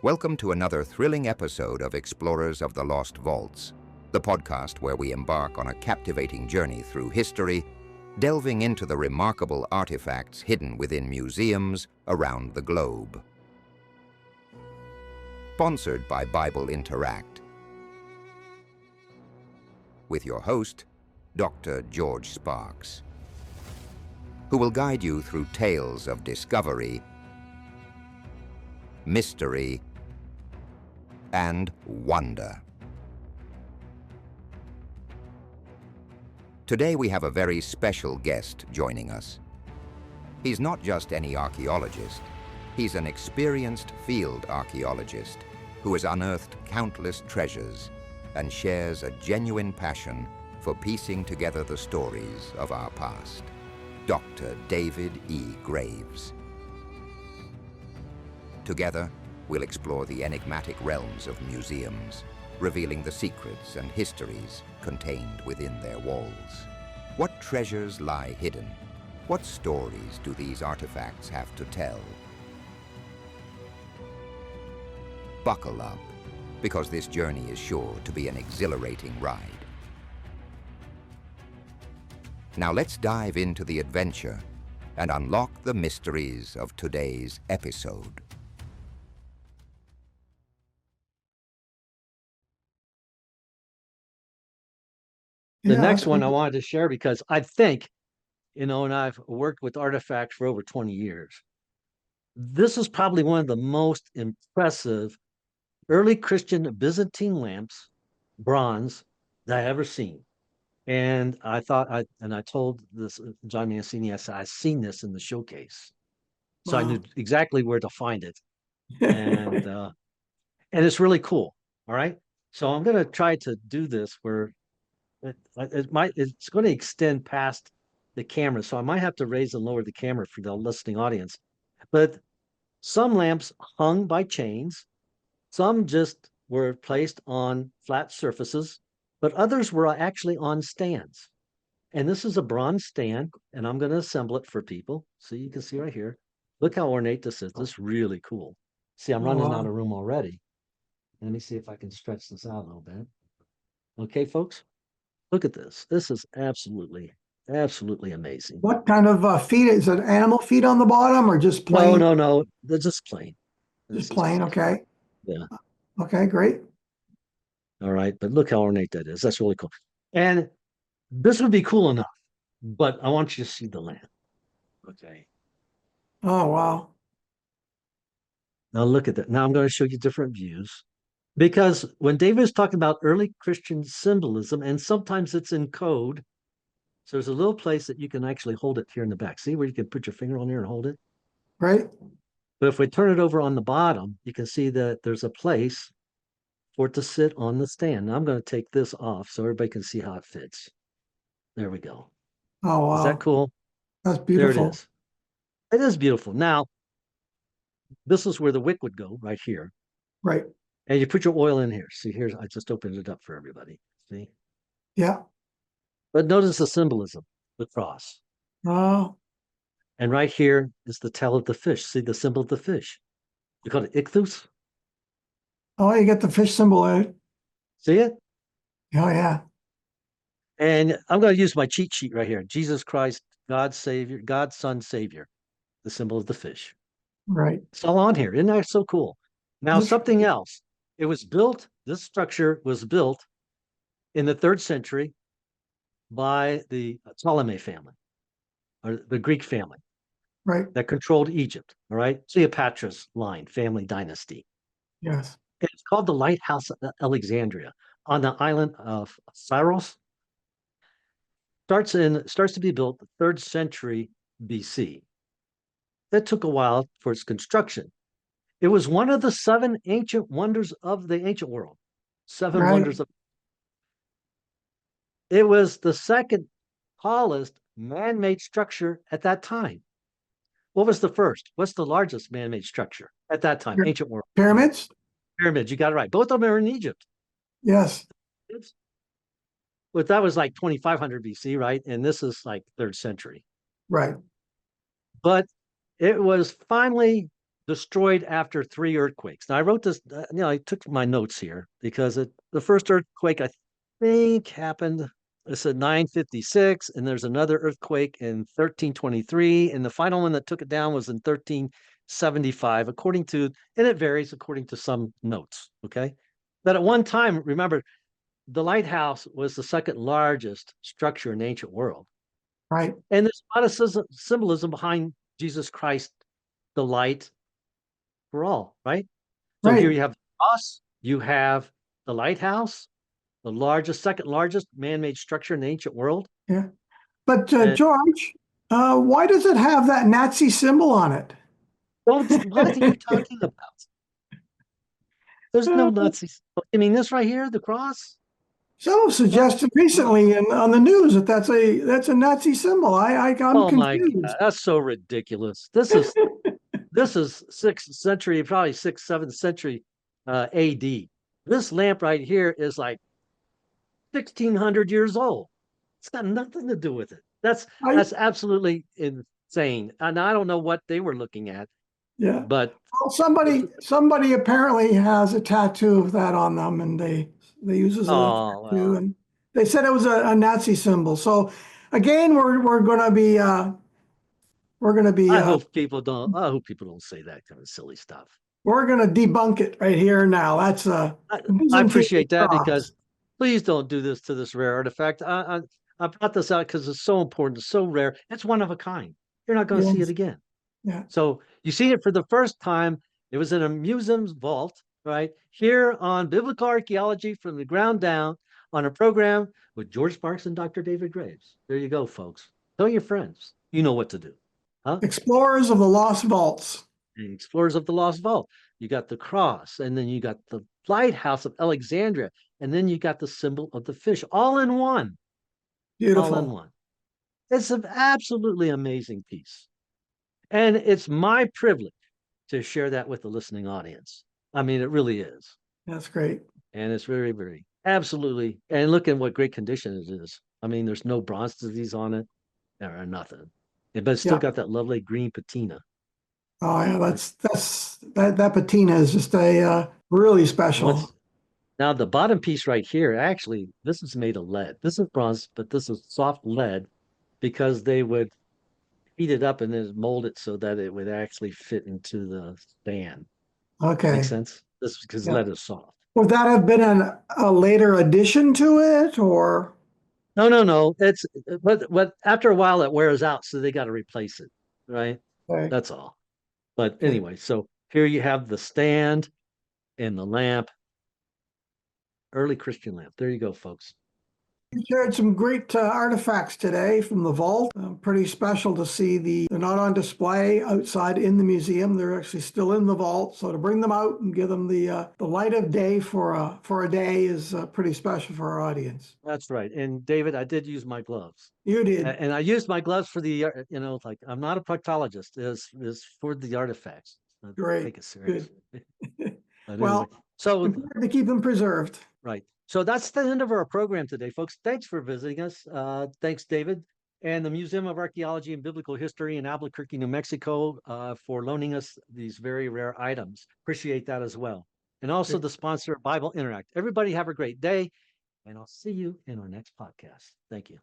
Welcome to another thrilling episode of Explorers of the Lost Vaults, the podcast where we embark on a captivating journey through history, delving into the remarkable artifacts hidden within museums around the globe. Sponsored by Bible Interact. With your host, Dr. George Sparks, who will guide you through tales of discovery, mystery, and wonder. Today we have a very special guest joining us. He's not just any archaeologist, he's an experienced field archaeologist who has unearthed countless treasures and shares a genuine passion for piecing together the stories of our past. Dr. David E. Graves. Together, we'll explore the enigmatic realms of museums, revealing the secrets and histories contained within their walls. What treasures lie hidden? What stories do these artifacts have to tell? Buckle up, because this journey is sure to be an exhilarating ride. Now let's dive into the adventure and unlock the mysteries of today's episode. The next one I wanted to share because I think, and I've worked with artifacts for over 20 years. This is probably one of the most impressive early Christian Byzantine lamps, bronze, that I've ever seen. And I told this John Mancini, I said, I've seen this in the showcase. So I knew exactly where to find it. And it's really cool. All right. So I'm going to try to do this where it's going to extend past the camera, so I might have to raise and lower the camera for the listening audience. But some lamps hung by chains, some just were placed on flat surfaces, but others were actually on stands. And this is a bronze stand, and I'm going to assemble it for people. So you can see right here. Look how ornate this is. This is really cool. See, I'm running out of room already. Let me see if I can stretch this out a little bit. Okay, folks? Look at this. This is absolutely amazing. What kind of feet? Is it animal feet on the bottom or just plain? No. They're just plain. Just plain, okay. Yeah. Okay, great. All right, but look how ornate that is. That's really cool. And this would be cool enough, but I want you to see the lamp. Okay. Oh, wow. Now look at that. Now I'm going to show you different views. Because when David is talking about early Christian symbolism, and sometimes it's in code, so there's a little place that you can actually hold it here in the back. See where you can put your finger on there and hold it? Right. But if we turn it over on the bottom, you can see that there's a place for it to sit on the stand. Now I'm going to take this off so everybody can see how it fits. There we go. Oh, wow. Is that cool? That's beautiful. There it is. It is beautiful. Now, this is where the wick would go, right here. Right. And you put your oil in here. See, here's, I just opened it up for everybody. See? Yeah. But notice the symbolism, the cross. Oh. And right here is the tail of the fish. See the symbol of the fish? You call it ichthus? Oh, you get the fish symbol in it. See it? Oh, yeah. And I'm going to use my cheat sheet right here. Jesus Christ, God's Savior, God's Son Savior, the symbol of the fish. Right. It's all on here. Isn't that so cool? Now, something else. It was built, this structure was built in the 3rd century by the Ptolemy family, or the Greek family. Right. That controlled Egypt, all right? Cleopatra's line, family dynasty. Yes. It's called the Lighthouse of Alexandria on the island of Syros. Starts to be built the 3rd century BC. That took a while for its construction. It was one of the 7 ancient wonders of the ancient world. 7 wonders of. It was the 2nd tallest man-made structure at that time. What was the first? What's the largest man-made structure at that time? Ancient world. Pyramids? Pyramids, you got it right. Both of them are in Egypt. Yes. But that was like 2500 BC, right? And this is like 3rd century. Right. But it was finally destroyed after 3 earthquakes. Now I wrote this, I took my notes here because the first earthquake I think happened, it said 956, and there's another earthquake in 1323, and the final one that took it down was in 1375, according to, and it varies according to some notes, okay? But at one time, remember, the lighthouse was the second largest structure in the ancient world. Right. And there's a lot of symbolism behind Jesus Christ, the light for all, right? So Right. here you have the cross, you have the lighthouse, the largest, second largest man-made structure in the ancient world. Yeah. But And George, why does it have that Nazi symbol on it? what are you talking about? There's no Nazis. I mean, this right here, the cross. Someone suggested recently on the news that that's a Nazi symbol. I'm Oh confused. my God, that's so ridiculous. This is 6th century, probably 6th, 7th century AD. This lamp right here is like 1600 years old. It's got nothing to do with it. That's absolutely insane. And I don't know what they were looking at. Yeah. But well, somebody apparently has a tattoo of that on them, and they use it as a tattoo, and they said it was a Nazi symbol. So again, we're going to be I hope people don't say that kind of silly stuff. We're going to debunk it right here now. That's I appreciate that, because please don't do this to this rare artifact. I brought this out because it's so important. It's so rare. It's one of a kind. You're not going to see it again. Yeah. So you see it for the first time. It was in a museum's vault, right? Here on Biblical Archaeology from the Ground Down, on a program with George Sparks and Dr. David Graves. There you go, folks. Tell your friends. You know what to do. Huh? Explorers of the Lost Vaults. The Explorers of the Lost Vault. You got the cross, and then you got the Lighthouse of Alexandria, and then you got the symbol of the fish, all in one. Beautiful. All in one. It's an absolutely amazing piece. And it's my privilege to share that with the listening audience. I mean, it really is. That's great. And it's very, very, absolutely. And look at what great condition it is. I mean, there's no bronze disease on it or nothing. But it's still got that lovely green patina. Oh yeah, that patina is just a really special. Now the bottom piece right here, actually, this is made of lead. This is bronze, but this is soft lead, because they would heat it up and then mold it so that it would actually fit into the stand. Okay. Makes sense? This is because lead is soft. Would that have been a later addition to it, or? No. It's but after a while it wears out, so they got to replace it, right? Okay. That's all. But anyway, so here you have the stand and the lamp, early Christian lamp. There you go, folks. You shared some great artifacts today from the vault. Pretty special to see they're not on display outside in the museum. They're actually still in the vault. So to bring them out and give them the light of day for a day is pretty special for our audience. That's right. And David, I did use my gloves. You did. And I used my gloves for the, like, I'm not a proctologist. Is for the artifacts. Great. Take it serious. Well, so important to keep them preserved. Right. So that's the end of our program today, folks. Thanks for visiting us. Thanks, David, and the Museum of Archaeology and Biblical History in Albuquerque, New Mexico, for loaning us these very rare items. Appreciate that as well. And also the sponsor, Bible Interact. Everybody have a great day, and I'll see you in our next podcast. Thank you.